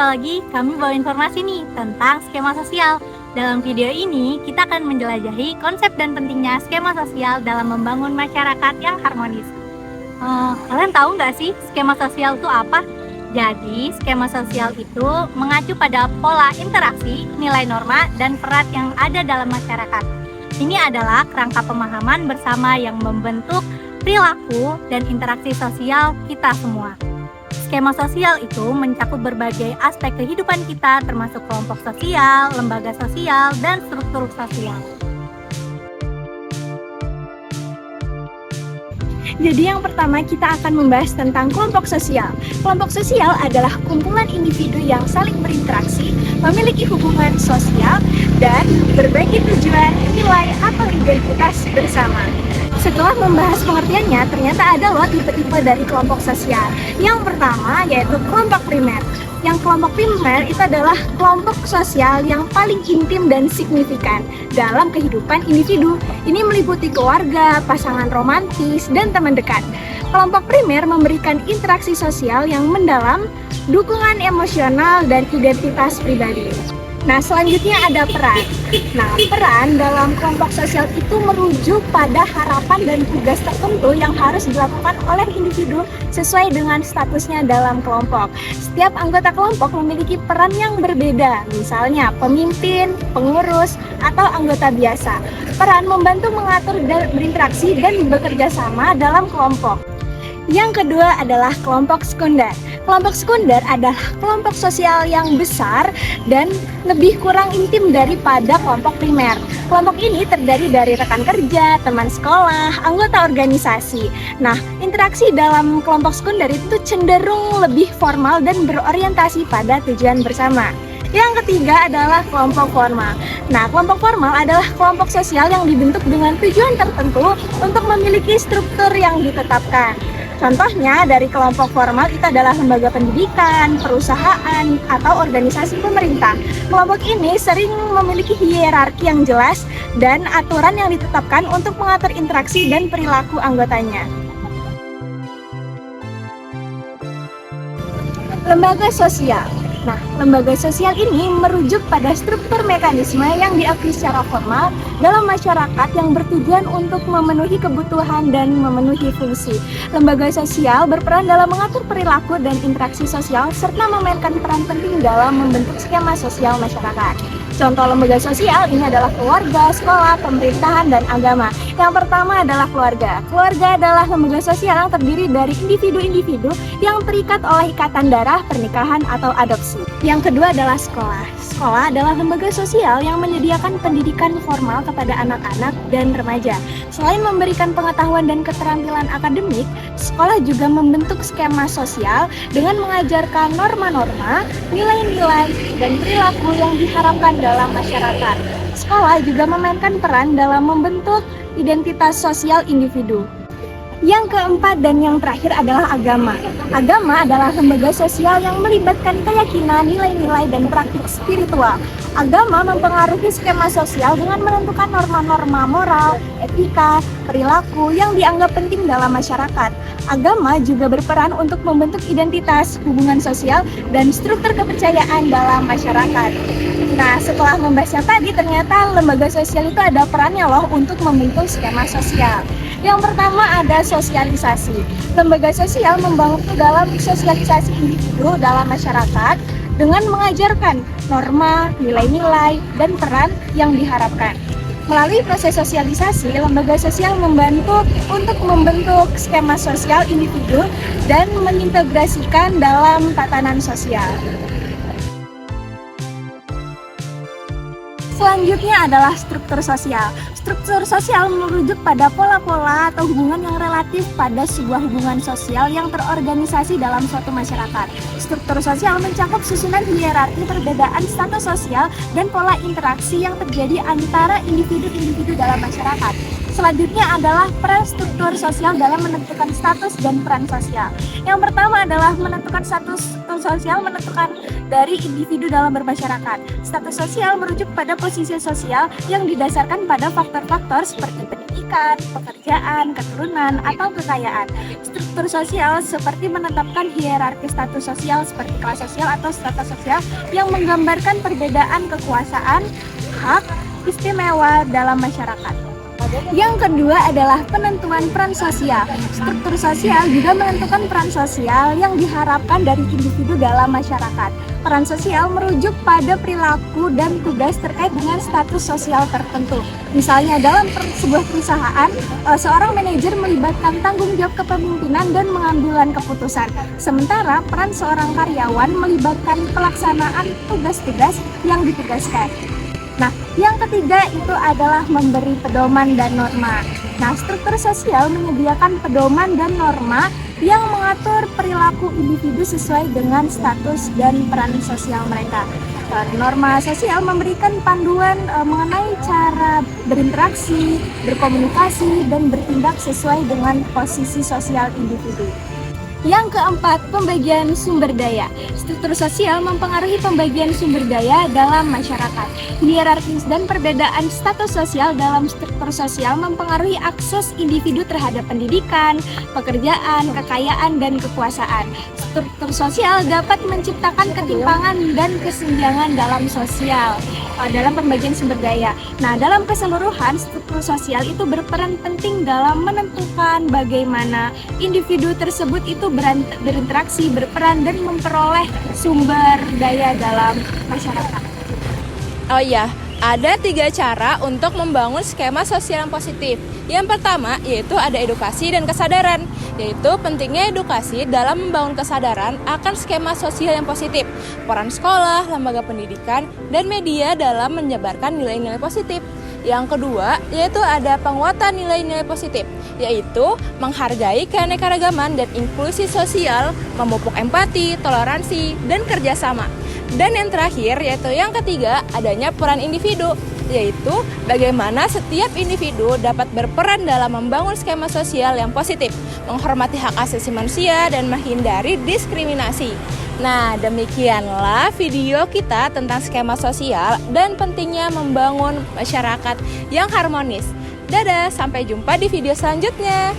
Psikologi, kami bawa informasi nih tentang skema sosial. Dalam video ini, kita akan menjelajahi konsep dan pentingnya skema sosial dalam membangun masyarakat yang harmonis. Kalian tahu nggak sih skema sosial itu apa? Jadi, skema sosial itu mengacu pada pola interaksi, nilai norma, dan peran yang ada dalam masyarakat. Ini adalah kerangka pemahaman bersama yang membentuk perilaku dan interaksi sosial kita semua. Skema sosial itu mencakup berbagai aspek kehidupan kita, termasuk kelompok sosial, lembaga sosial, dan struktur sosial. Jadi yang pertama kita akan membahas tentang kelompok sosial. Kelompok sosial adalah kumpulan individu yang saling berinteraksi, memiliki hubungan sosial, dan berbagi tujuan, nilai, atau identitas bersama. Setelah membahas pengertiannya, ternyata ada loh tipe-tipe dari kelompok sosial. Yang pertama yaitu kelompok primer. Yang kelompok primer itu adalah kelompok sosial yang paling intim dan signifikan dalam kehidupan individu. Ini meliputi keluarga, pasangan romantis, dan teman dekat. Kelompok primer memberikan interaksi sosial yang mendalam, dukungan emosional, dan identitas pribadi. Nah, selanjutnya ada peran. Nah, peran dalam kelompok sosial itu merujuk pada harapan dan tugas tertentu yang harus dilakukan oleh individu sesuai dengan statusnya dalam kelompok. Setiap anggota kelompok memiliki peran yang berbeda, misalnya pemimpin, pengurus, atau anggota biasa. Peran membantu mengatur dan berinteraksi dan bekerja sama dalam kelompok. Yang kedua adalah kelompok sekunder. Kelompok sekunder adalah kelompok sosial yang besar dan lebih kurang intim daripada kelompok primer. Kelompok ini terdiri dari rekan kerja, teman sekolah, anggota organisasi. Nah, interaksi dalam kelompok sekunder itu cenderung lebih formal dan berorientasi pada tujuan bersama. Yang ketiga adalah kelompok formal. Nah, kelompok formal adalah kelompok sosial yang dibentuk dengan tujuan tertentu untuk memiliki struktur yang ditetapkan. Contohnya dari kelompok formal itu adalah lembaga pendidikan, perusahaan, atau organisasi pemerintah. Kelompok ini sering memiliki hierarki yang jelas dan aturan yang ditetapkan untuk mengatur interaksi dan perilaku anggotanya. Lembaga sosial. Nah, lembaga sosial ini merujuk pada struktur mekanisme yang diakui secara formal dalam masyarakat yang bertujuan untuk memenuhi kebutuhan dan memenuhi fungsi. Lembaga sosial berperan dalam mengatur perilaku dan interaksi sosial serta memainkan peran penting dalam membentuk skema sosial masyarakat. Contoh lembaga sosial ini adalah keluarga, sekolah, pemerintahan, dan agama. Yang pertama adalah keluarga. Keluarga adalah lembaga sosial yang terdiri dari individu-individu yang terikat oleh ikatan darah, pernikahan, atau adopsi. Yang kedua adalah sekolah. Sekolah adalah lembaga sosial yang menyediakan pendidikan formal kepada anak-anak dan remaja. Selain memberikan pengetahuan dan keterampilan akademik, sekolah juga membentuk skema sosial dengan mengajarkan norma-norma, nilai-nilai, dan perilaku yang diharapkan dalam masyarakat. Sekolah juga memainkan peran dalam membentuk identitas sosial individu. Yang keempat dan yang terakhir adalah agama. Agama adalah lembaga sosial yang melibatkan keyakinan, nilai-nilai, dan praktik spiritual. Agama mempengaruhi skema sosial dengan menentukan norma-norma moral, etika, perilaku yang dianggap penting dalam masyarakat. Agama juga berperan untuk membentuk identitas, hubungan sosial, dan struktur kepercayaan dalam masyarakat. Nah, setelah membahas yang tadi, ternyata lembaga sosial itu ada perannya loh untuk membentuk skema sosial. Yang pertama ada sosialisasi. Lembaga sosial membangun dalam sosialisasi individu dalam masyarakat dengan mengajarkan norma, nilai-nilai, dan peran yang diharapkan. Melalui proses sosialisasi, lembaga sosial membantu untuk membentuk skema sosial individu dan mengintegrasikan dalam tatanan sosial. Selanjutnya adalah struktur sosial. Struktur sosial merujuk pada pola-pola atau hubungan yang relatif pada sebuah hubungan sosial yang terorganisasi dalam suatu masyarakat. Struktur sosial mencakup susunan hierarki perbedaan status sosial dan pola interaksi yang terjadi antara individu-individu dalam masyarakat. Selanjutnya adalah peran struktur sosial dalam menentukan status dan peran sosial. Yang pertama adalah menentukan status sosial, menentukan dari individu dalam bermasyarakat. Status sosial merujuk pada posisi sosial yang didasarkan pada faktor-faktor seperti pendidikan, pekerjaan, keturunan, atau kekayaan. Struktur sosial seperti menetapkan hierarki status sosial seperti kelas sosial atau strata sosial yang menggambarkan perbedaan kekuasaan, hak, istimewa dalam masyarakat. Yang kedua adalah penentuan peran sosial. Struktur sosial juga menentukan peran sosial yang diharapkan dari individu dalam masyarakat. Peran sosial merujuk pada perilaku dan tugas terkait dengan status sosial tertentu. Misalnya dalam sebuah perusahaan, seorang manajer melibatkan tanggung jawab kepemimpinan dan pengambilan keputusan. Sementara peran seorang karyawan melibatkan pelaksanaan tugas-tugas yang ditugaskan. Nah, yang ketiga itu adalah memberi pedoman dan norma. Nah, struktur sosial menyediakan pedoman dan norma yang mengatur perilaku individu sesuai dengan status dan peran sosial mereka. Norma sosial memberikan panduan mengenai cara berinteraksi, berkomunikasi, dan bertindak sesuai dengan posisi sosial individu. Yang keempat, pembagian sumber daya. Struktur sosial mempengaruhi pembagian sumber daya dalam masyarakat. Hierarkis dan perbedaan status sosial dalam struktur sosial mempengaruhi akses individu terhadap pendidikan, pekerjaan, kekayaan, dan kekuasaan. Struktur sosial dapat menciptakan ketimpangan dan kesenjangan dalam sosial, dalam pembagian sumber daya. Nah, dalam keseluruhan, struktur sosial itu berperan penting dalam menentukan bagaimana individu tersebut itu berinteraksi, berperan, dan memperoleh sumber daya dalam masyarakat. Oh iya, ada 3 cara untuk membangun skema sosial yang positif. Yang pertama yaitu ada edukasi dan kesadaran, yaitu pentingnya edukasi dalam membangun kesadaran akan skema sosial yang positif, peran sekolah, lembaga pendidikan, dan media dalam menyebarkan nilai-nilai positif. Yang kedua yaitu ada penguatan nilai-nilai positif, yaitu menghargai keanekaragaman dan inklusi sosial, memupuk empati, toleransi, dan kerjasama. Dan yang terakhir yaitu yang ketiga adanya peran individu, yaitu bagaimana setiap individu dapat berperan dalam membangun skema sosial yang positif, menghormati hak asasi manusia, dan menghindari diskriminasi. Nah, demikianlah video kita tentang skema sosial dan pentingnya membangun masyarakat yang harmonis. Dadah, sampai jumpa di video selanjutnya.